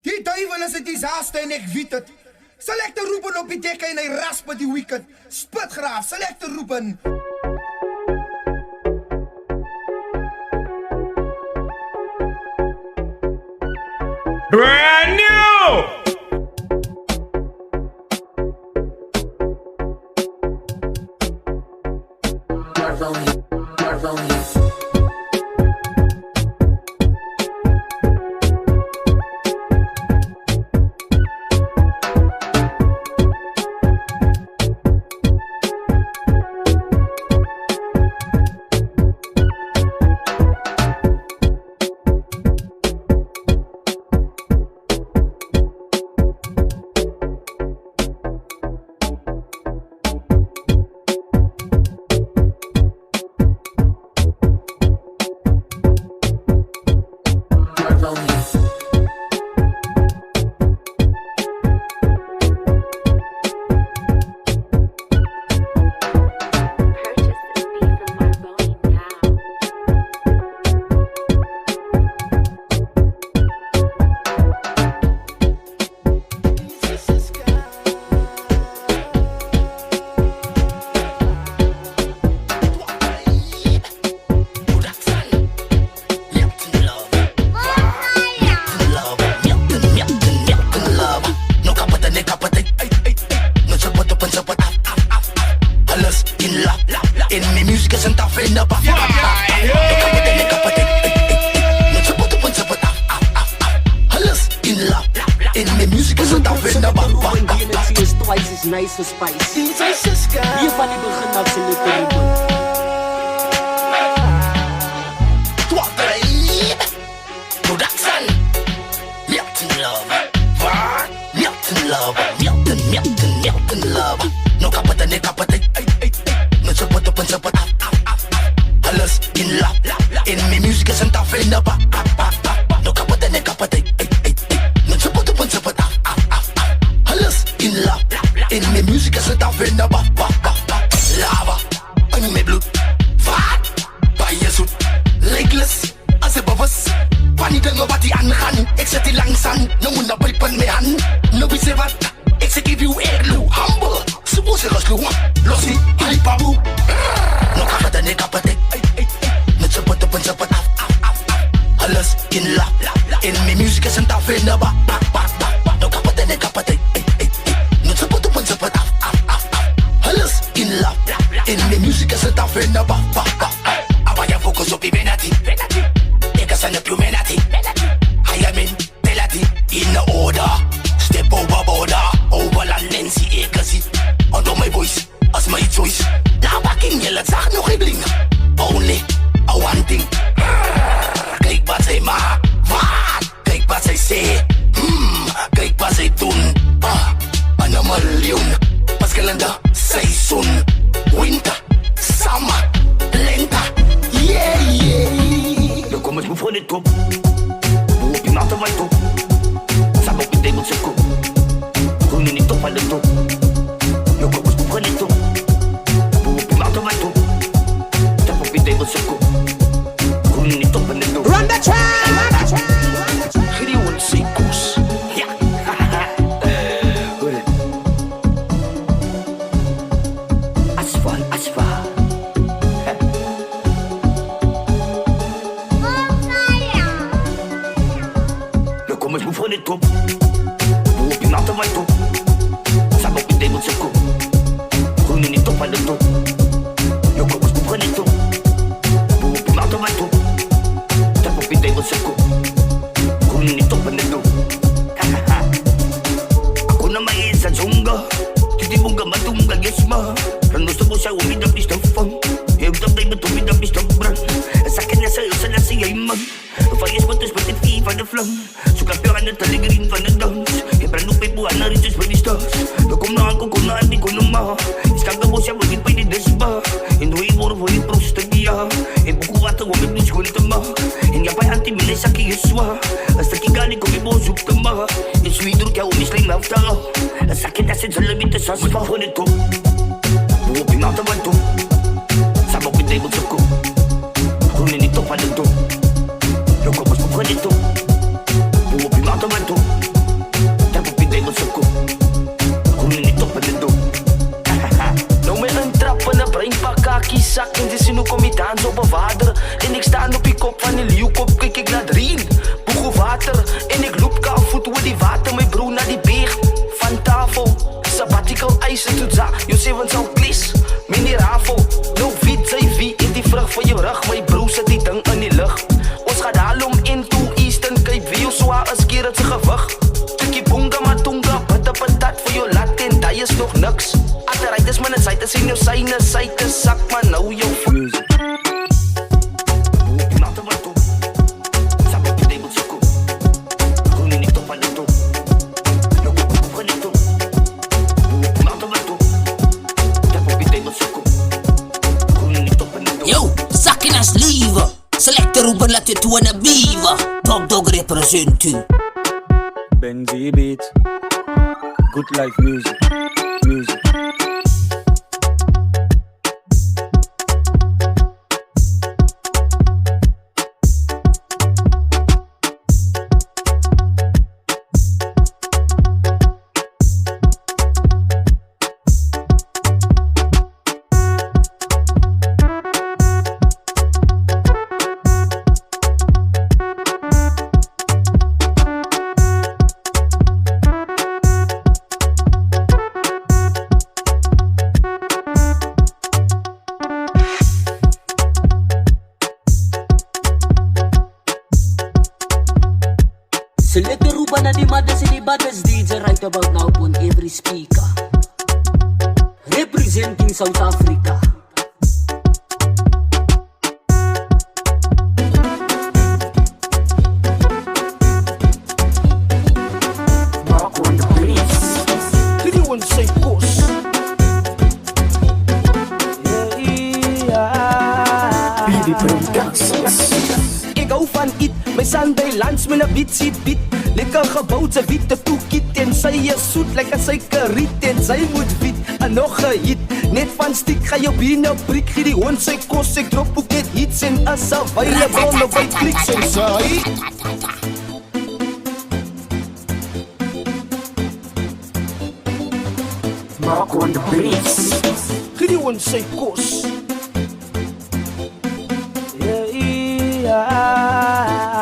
Die duivel is 'n disaster en ek weet het. Selector roepen op die dekke en hy raspe die wicket. Spitgraaf, selector roepen. Brand new! Marvoni. Nice for spice. Hier van die begin af sien ek die Production. Milton love. No kapata ne kapata. No support. Alles in love. In me music is not afraid of. No kapata ne kapata. No support. Alles in love. In me music is not afraid of. Lava. In me blood. Vaat. Bij je zoet. Legless. As a bubbles. Pani dan wat die aangaan. Ik zet die langzaam. No moet na pijpen me aan. No be say wat. Ik zeg give you eglu. Humble. Suppose los lu. Los die. Hai babu. No kapata ne kapata. No support. Alles in love. In me music is not afraid of. No kapata ne kapata. No support. Alles in love. In me music is not afraid of. Abaya focus op die venati. Ik ga zijn op humanity. I am in melody. In order. Step over border. Over Nancy Ekasi. Under my voice. As my choice. Now back in je laat zag nog geen bling. Only a one thing. Kijk wat zij maakt. Wat? Kijk wat zij zegt. Kijk wat zij doen. Een miljoen. Verschillende seizoen. Winter. Summer. Lente. Yeah. Dan kom eens me voor dit kop. Hoe op je natte white top. Samen op je table se kop. Groen in die top aan de top. Dan kom eens me voor dit top. Hoe op je natte white top. Tap op je table se kop. Groen in die top aan de top. Run the track! Schreeuwend zeekoes. Ja. Hoor het. Asfal. Dan kom eens me voor dit top. Hoe op je natte white top. Samen op je table se kop. Groen in die top aan de top. Dan kom eens me voor dit top. Hoe op je natte white top. Tap op je table se kop. Groen in die top aan de top. Ako na may isa junga. Titibunga matunga gesma. Rando sa busa umida pista fun. Heb dat baby to umida pista brand. Sa akin na sa'yo sa lasi ay mag. Fayas batos pati van de vlam. Suka pera na taligrin van de dans. Hebra no pepo ana riches for the stars. No kom na ako kung naan di ko nama. Iskaga mo siya wagin pwede desba. Hinduin mo rin wagin prosta biya. Buku wata wagin bitch ko litama. Hingapay anti milay sa kiyaswa. Hasta kigali ko ibosuk tama. Iswidro kya umisling mafta. Sa akin na sin sa labit sa spa. Funit ko. Buo pinataman to. Sama ko table sa ko. Kunin ito pa na to. Yung kapos mo pa nito. Buo pinataman to. sak en dis sien hoe kom die dans op 'n water. En ek staan op die kop van die leeukop, kyk ek na drien. Boeg op water en ek loop kaal voet oor die water, my broer na die beeg van tafel. Sabbatical ice en toetsa, jou 7 sal klis, mini rafel. Nou wit sy wie en die vrug van jou rug, my broer sit die ding in die lug. Ons gaat haal om in toe Eastern Cape, wie jou zwaar is keer het sy gewig. Tukkie boonga matunga, bitte patat vir jou lat en die is nog niks. Achteruit is my site, sien jou syne, syte sak, maar nou jou music. Selector Ruben laat je toe aan de beaver. Dog represent u. Benji Beats, Good Life Music, music. Selector Ruben and the mothers and the baddest DJ right about now on every speaker. Representing South Africa. Mark on the beats. Did you want to say course? BB Productions. Ik hou van eet, my Sunday lunch met 'n bitsie beat. Lekker gebouwd, sy witte toekiet en sy is soet, lekker suikerriet en sy moet wit. En nog gehit, net van stiek ga jou biene prik, gee die hond sy kos, ek drop ook net hits en is available op by kliks en sy. Mark on the beats. Gee die hond sy kos.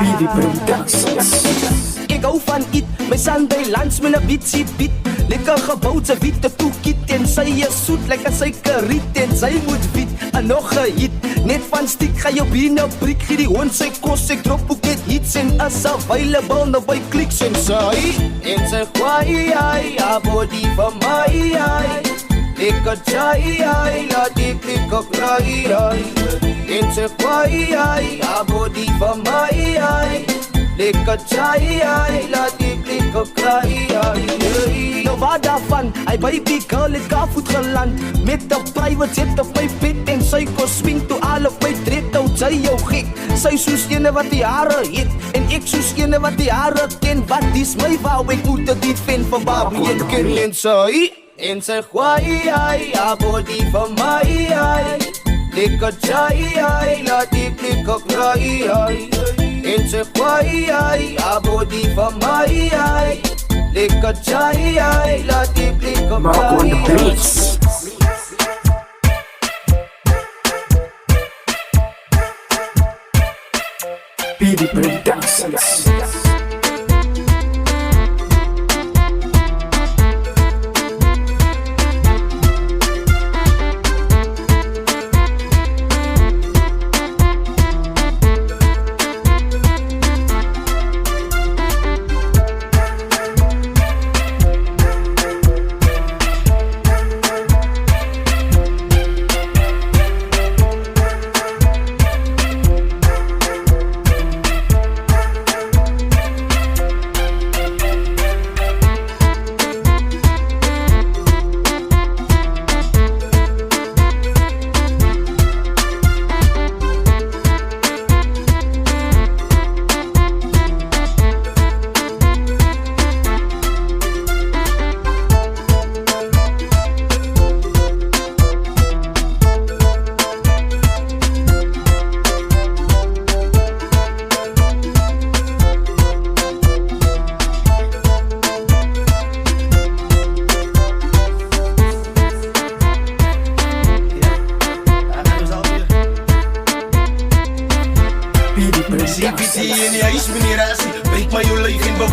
BB Productions. Ik hou van eet, my Sunday lunch met 'n bitsie beat. Lekker gebouwd, sy witte toekiet en sy is soet, lekker suikerriet en sy moet wit. En nog gehit, net van stiek ga jou biene prik, gee die hond sy kos, ek drop ook net hits en is available nou by kliks en sy. En sy kwaai, ja body van my, lekker chai, laat die klik op raai. En sy kwaai, ja body van my, lekker chai, laat die blik op kraai. Nou wat daarvan, hy baby girl het kaarvoet geland, met 'n private jet op my bed en sy kos swing toe al op my tred, hou sy jou gek. Sy soos ene wat die hare het, en ek soos ene wat die hare ken. Wat is my wou, ek moet dit fan van Barbie en Ken en sy. En sy kwaai, ja body van my, lekker chai, laat die blik op kraai. En sy kwaai, ja body van my, lekker chai, laat die blik op Mark on the beats. BB Productions.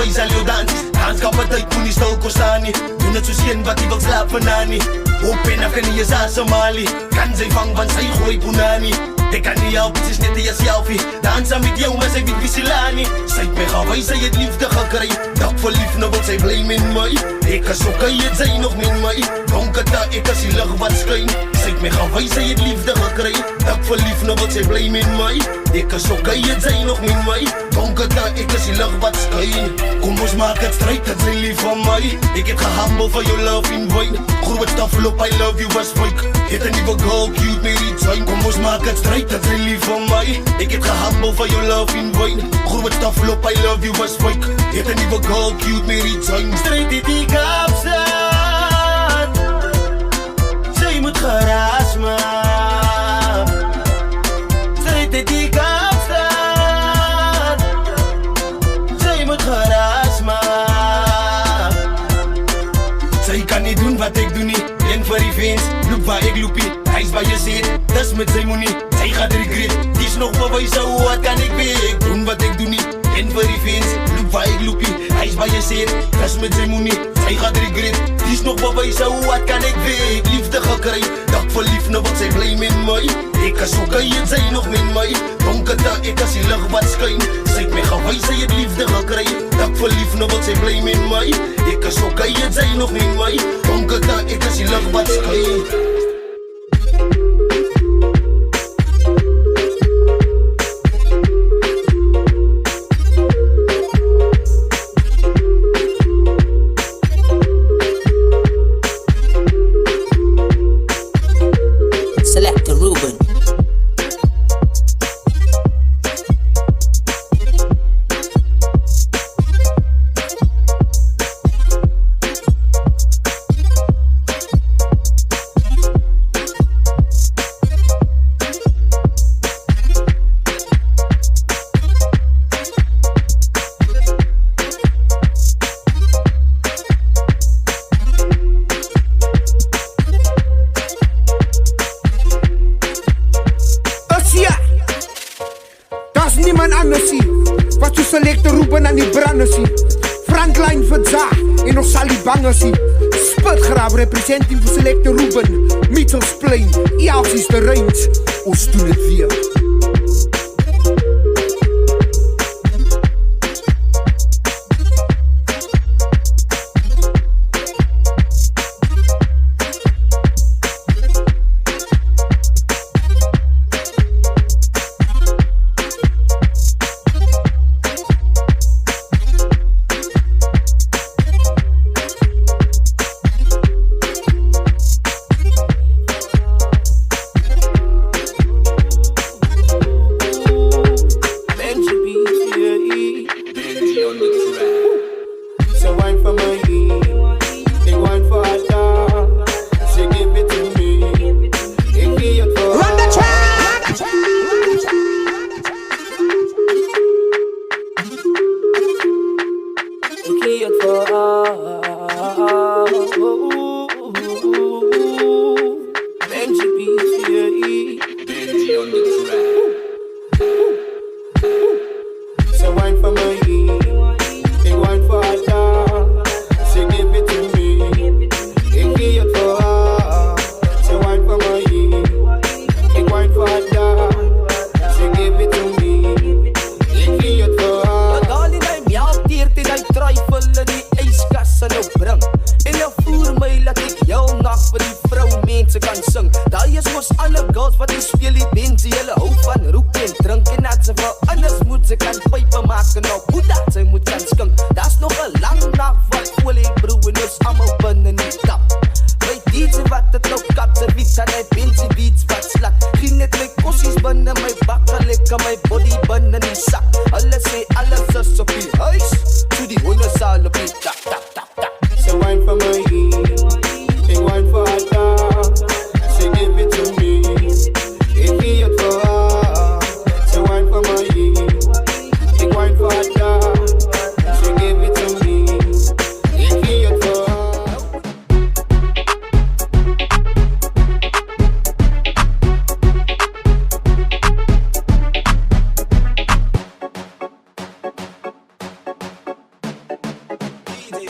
wys al jou dans. Dans kan party toe nie stil kon staan nie. Doen het soos een wat nie wil slaap vanaan nie. Op en af kan nie is asemhalie. Kan sy vang want sy gooi punani. Ek kan nie help, het is net die selfie. Dans saam met jou, maar sy weet wie sy laat nie. Sy het my gewys, sy het liefde gekry. Dak verlief, nou wil sy bly met my. Ek is okay, het sy nog met my. Donkerte, ek is die lig wat skyn. Sy het my gewys, sy het liefde gekry. Dak verlief, nou wil sy bly met my. Ek is okay, het sy nog met my. Donkerte, ek is die lig wat skyn. Kom ons maak het strijd, het sy lief van my. Ek het gehambel van jou love in wine. Groot stafel op, I love you was fake. Het een nieuwe girl, cute, met die time. Kom ons maak het strijd, dat sy lief van my. Ek het gehambel van jou love in wine. Groot stafel op, I love you was fake. Het een nieuwe girl, cute, met die time. Strijd het die Kaapstad. Sy moet geraas maak. Strijd het die Kaapstad. Sy moet geraas maak. Sy kan nie doen wat ek doen nie. En vir die fans, loop waar ek loopie. Hy is by jy sê, dis met sy moenie. Sy gaat regret, die is nog bewys. Wat kan ek weer, ek doen wat ek doen nie. En vir die fans, loop waar ek loopie. Hy is by jy sê, dis met sy moenie. Sy gaat regret, die is nog bewys. Wat kan ek weer, ek liefde gekry. Dak verlief, nou wil sy bly met my. Ek is okay, en sy nog met my. Donkerte, ek is die lig wat skyn. Sy het my gewys, sy het liefde gekry. Dak verlief, nou wil sy bly met my. Ek is okay, en sy nog met my. Donkerte, ek is die lig wat skyn. Representing voor Selector Ruben, Mitchells Plain, Ials is de range. Ons doen het weer.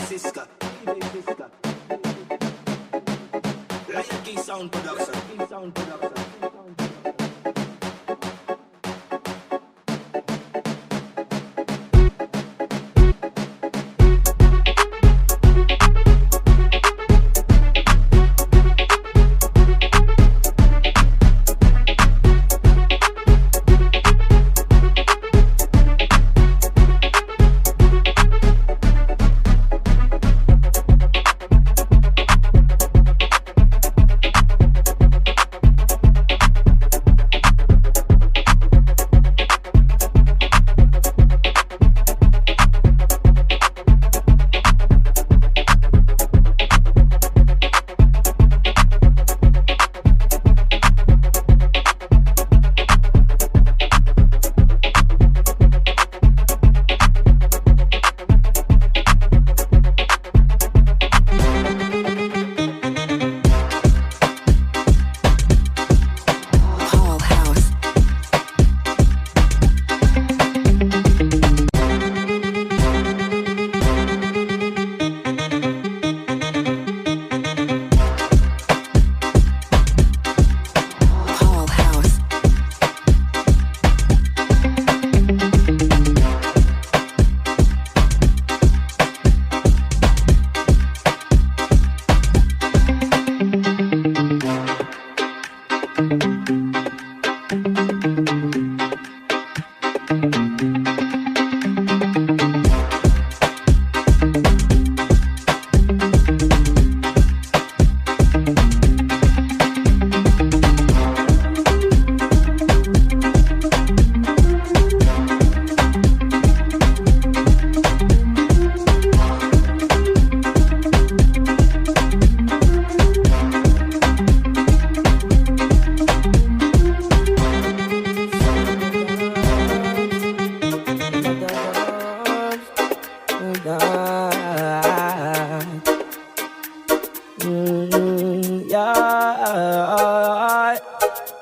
Siska. Lion King Sound Production.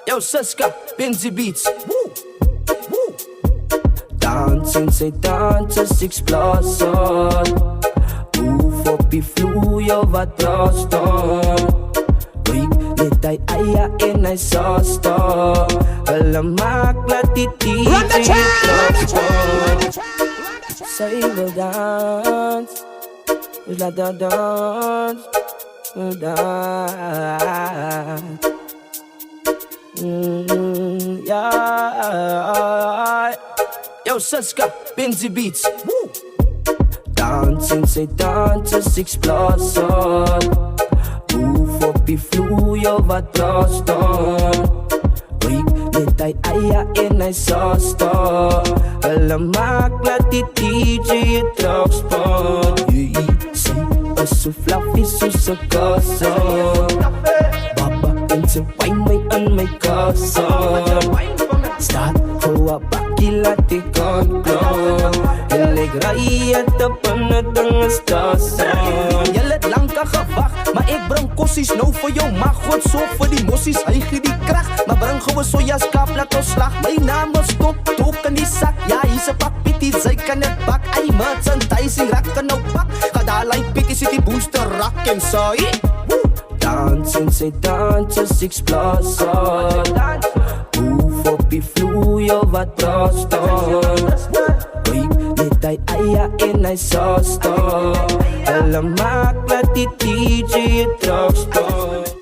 Yo, Siska, Benzi Beats. Woo, woo. Dansing, sy dans is explosie. Move op die vloer, wat daar staan. Kyk, net hy eie en hy saus daar. Hulle maak laat die DJ klop. Sy wil dans, dus laat haar dans. Yo, Siska, Benzi Beats. Woo. Dansing, sy dans is explosie. Move op die vloer, wat daar staan. Kyk, net hy eie en hy saus daar. Hulle maak laat die DJ terugspan. Sy is so fluffy soos 'n kassa. Baba en sy wyn my in my kassa. Staat voor 'n bakkie laat die kan klop. En ek ry het op 'n ding stasie. Jy het lank al gewag, maar ek bring kossies nou vir jou. Mag God sorg vir die mossies, hy gee die krag. Maar bring gewoon sojaskaap, laat ons slag. My naam is Top, Top in die sak. Ja, hier's 'n pak pitty, sy kan het bak. Ay, merchandising, raak kan nou pak. Ga daar lijn pitty, sit die booster rak en saai. Dansing, sy dans is explosie. Move op die vloer, wat daar staan. Kyk, net hy eie en hy saus daar. Hulle maak laat die DJ terugstaan.